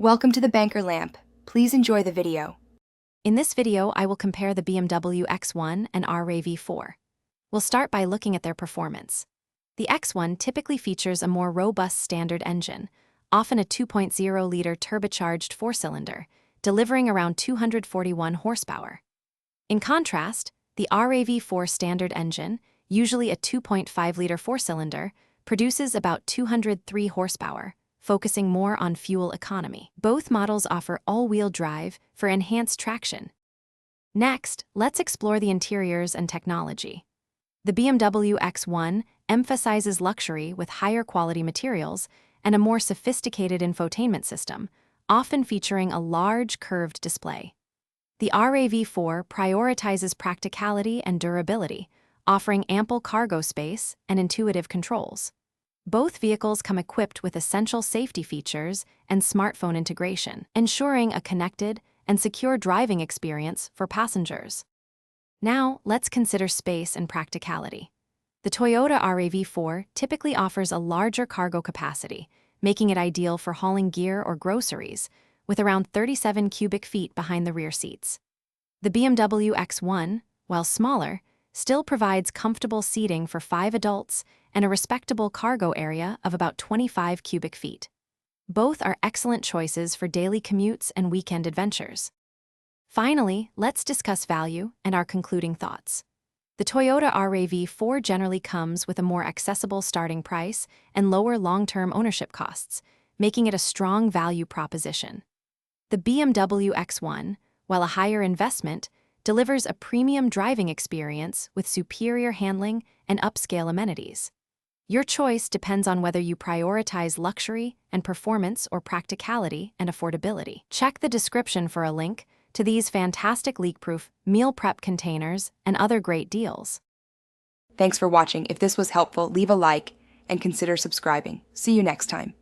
Welcome to the Banker Lamp. Please enjoy the video. In this video, I will compare the BMW X1 and RAV4. We'll start by looking at their performance. The X1 typically features a more robust standard engine, often a 2.0-liter turbocharged four-cylinder, delivering around 241 horsepower. In contrast, the RAV4 standard engine, usually a 2.5-liter four-cylinder, produces about 203 horsepower, focusing more on fuel economy. Both models offer all-wheel drive for enhanced traction. Next, let's explore the interiors and technology. The BMW X1 emphasizes luxury with higher quality materials and a more sophisticated infotainment system, often featuring a large curved display. The RAV4 prioritizes practicality and durability, offering ample cargo space and intuitive controls. Both vehicles come equipped with essential safety features and smartphone integration, ensuring a connected and secure driving experience for passengers. Now, let's consider space and practicality. The Toyota RAV4 typically offers a larger cargo capacity, making it ideal for hauling gear or groceries, with around 37 cubic feet behind the rear seats. The BMW X1, while smaller, still provides comfortable seating for 5 adults and a respectable cargo area of about 25 cubic feet. Both are excellent choices for daily commutes and weekend adventures. Finally, let's discuss value and our concluding thoughts. The Toyota RAV4 generally comes with a more accessible starting price and lower long-term ownership costs, making it a strong value proposition. The BMW X1, while a higher investment, delivers a premium driving experience with superior handling and upscale amenities. Your choice depends on whether you prioritize luxury and performance or practicality and affordability. Check the description for a link to these fantastic leak-proof meal prep containers and other great deals. Thanks for watching. If this was helpful, leave a like and consider subscribing. See you next time.